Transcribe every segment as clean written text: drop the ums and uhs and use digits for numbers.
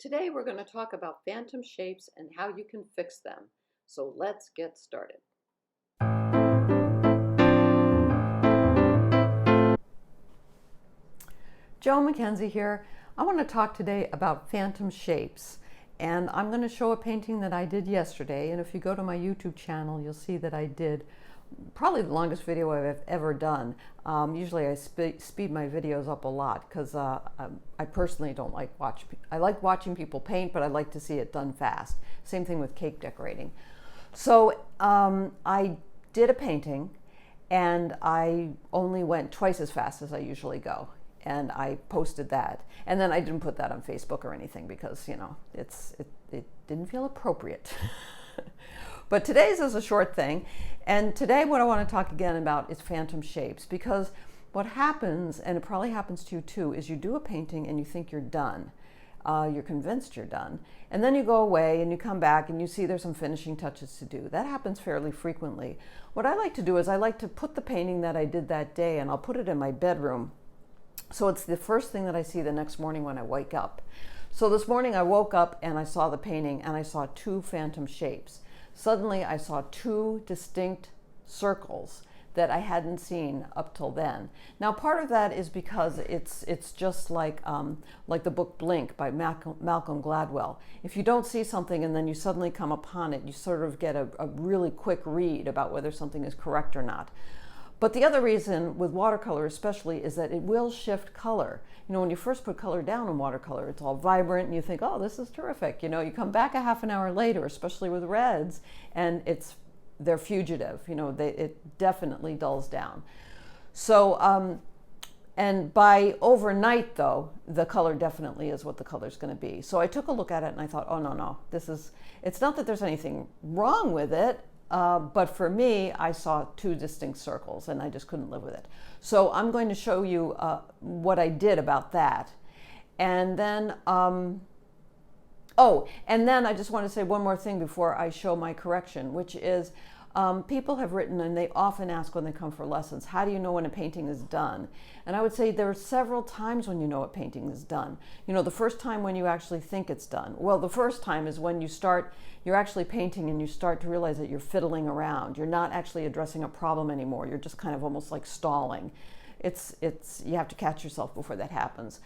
Today we're going to talk about phantom shapes and how you can fix them. So let's get started. Joe MacKenzie here. I want to talk today about phantom shapes, and I'm going to show a painting that I did yesterday. And if you go to my YouTube channel, you'll see that I did probably the longest video I've ever done. Usually I speed my videos up a lot because I personally don't like I like watching people paint, but I like to see it done fast. Same thing with cake decorating. So I did a painting, and I only went twice as fast as I usually go, and I posted that. And then I didn't put that on Facebook or anything because, you know, it didn't feel appropriate. But today's is a short thing, and today what I want to talk again about is phantom shapes, because what happens, and it probably happens to you too, is you do a painting and you think you're done. You're convinced you're done, and then you go away and you come back and you see there's some finishing touches to do. That happens fairly frequently. What I like to do is I like to put the painting that I did that day, and I'll put it in my bedroom, so it's the first thing that I see the next morning when I wake up. So this morning I woke up and I saw the painting and I saw two phantom shapes. Suddenly I saw two distinct circles that I hadn't seen up till then. Now part of that is because it's just like the book Blink by Malcolm Gladwell. If you don't see something and then you suddenly come upon it, you sort of get a really quick read about whether something is correct or not. But the other reason with watercolor especially is that it will shift color. You know, when you first put color down in watercolor, it's all vibrant and you think, oh, this is terrific. You know, you come back a half an hour later, especially with reds, and they're fugitive. You know, it definitely dulls down. So, and by overnight though, the color definitely is what the color's going to be. So I took a look at it and I thought, oh no, it's not that there's anything wrong with it. But for me, I saw two distinct circles and I just couldn't live with it. So I'm going to show you what I did about that. And then, and then I just want to say one more thing before I show my correction, which is people have written, and they often ask when they come for lessons, how do you know when a painting is done? And I would say there are several times when you know a painting is done. You know, the first time when you actually think it's done. Well, the first time is when you're actually painting and you start to realize that you're fiddling around. You're not actually addressing a problem anymore. You're just kind of almost like stalling. You have to catch yourself before that happens.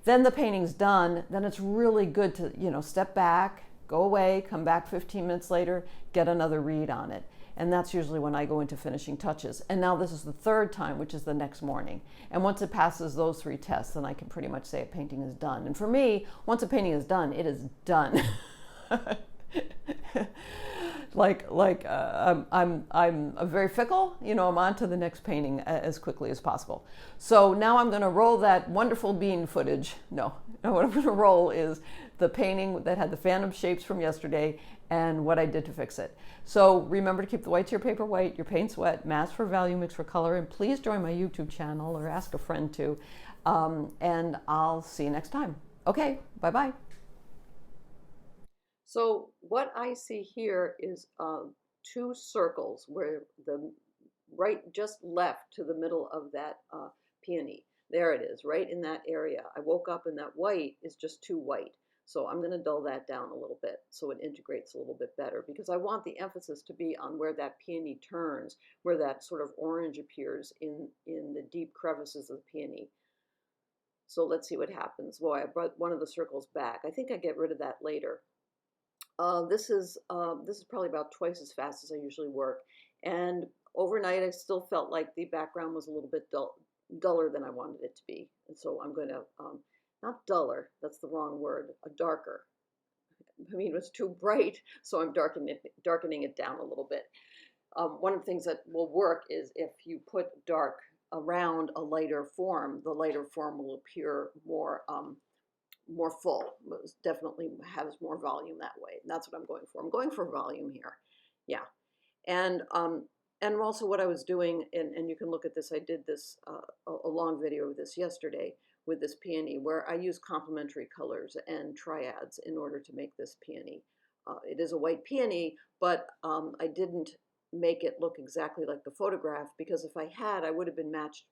Then the painting's done, then it's really good to, you know, step back, go away, come back 15 minutes later, get another read on it. And that's usually when I go into finishing touches. And now this is the third time, which is the next morning. And once it passes those three tests, then I can pretty much say a painting is done. And for me, once a painting is done, it is done. I'm very fickle, you know, I'm on to the next painting as quickly as possible. So now I'm going to roll that wonderful bean footage. No, what I'm going to roll is the painting that had the phantom shapes from yesterday and what I did to fix it. So remember to keep the white to your paper white, your paints wet, mask for value, mix for color, and please join my YouTube channel or ask a friend to. And I'll see you next time. Okay, bye-bye. So what I see here is two circles where the right just left to the middle of that peony. There it is, right in that area. I woke up and that white is just too white. So I'm going to dull that down a little bit so it integrates a little bit better, because I want the emphasis to be on where that peony turns, where that sort of orange appears in the deep crevices of the peony. So let's see what happens. Well, I brought one of the circles back. I think I get rid of that later. This is probably about twice as fast as I usually work. And overnight, I still felt like the background was a little bit duller than I wanted it to be. And so I'm going to, not duller, that's the wrong word, darker. I mean, it was too bright, so I'm darkening it down a little bit. One of the things that will work is if you put dark around a lighter form, the lighter form will appear more full. Definitely has more volume that way. And that's what I'm going for. I'm going for volume here. Yeah. And also what I was doing, and you can look at this, I did this, a long video of this yesterday with this peony, where I use complementary colors and triads in order to make this peony. It is a white peony, but I didn't make it look exactly like the photograph, because if I had, I would have been matched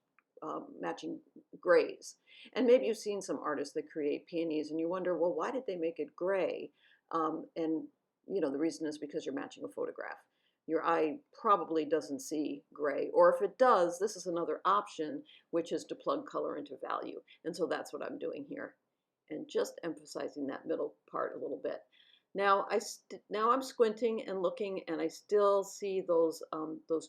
matching grays. And maybe you've seen some artists that create peonies and you wonder, well, why did they make it gray? And the reason is because you're matching a photograph. Your eye probably doesn't see gray, or if it does, this is another option, which is to plug color into value. And so that's what I'm doing here, and just emphasizing that middle part a little bit. Now now I'm squinting and looking, and I still see those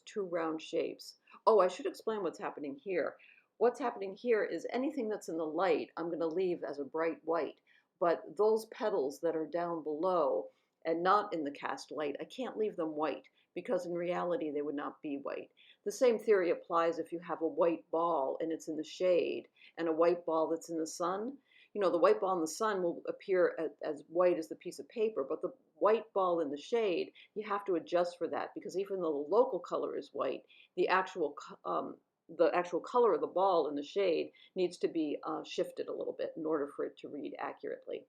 two round shapes. Oh, I should explain what's happening here. What's happening here is anything that's in the light, I'm going to leave as a bright white. But those petals that are down below and not in the cast light, I can't leave them white because in reality they would not be white. The same theory applies if you have a white ball and it's in the shade and a white ball that's in the sun. The white ball in the sun will appear as white as the piece of paper, but the white ball in the shade, you have to adjust for that because even though the local color is white, the actual color of the ball in the shade needs to be shifted a little bit in order for it to read accurately.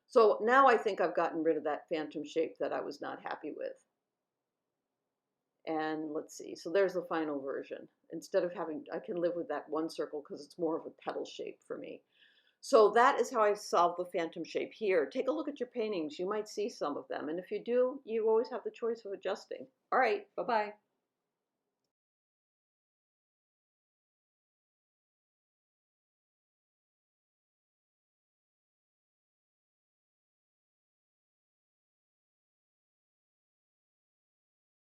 So now I think I've gotten rid of that phantom shape that I was not happy with. And let's see, so there's the final version. Instead of I can live with that one circle because it's more of a petal shape for me. So that is how I solved the phantom shape here. Take a look at your paintings. You might see some of them. And if you do, you always have the choice of adjusting. All right, bye-bye.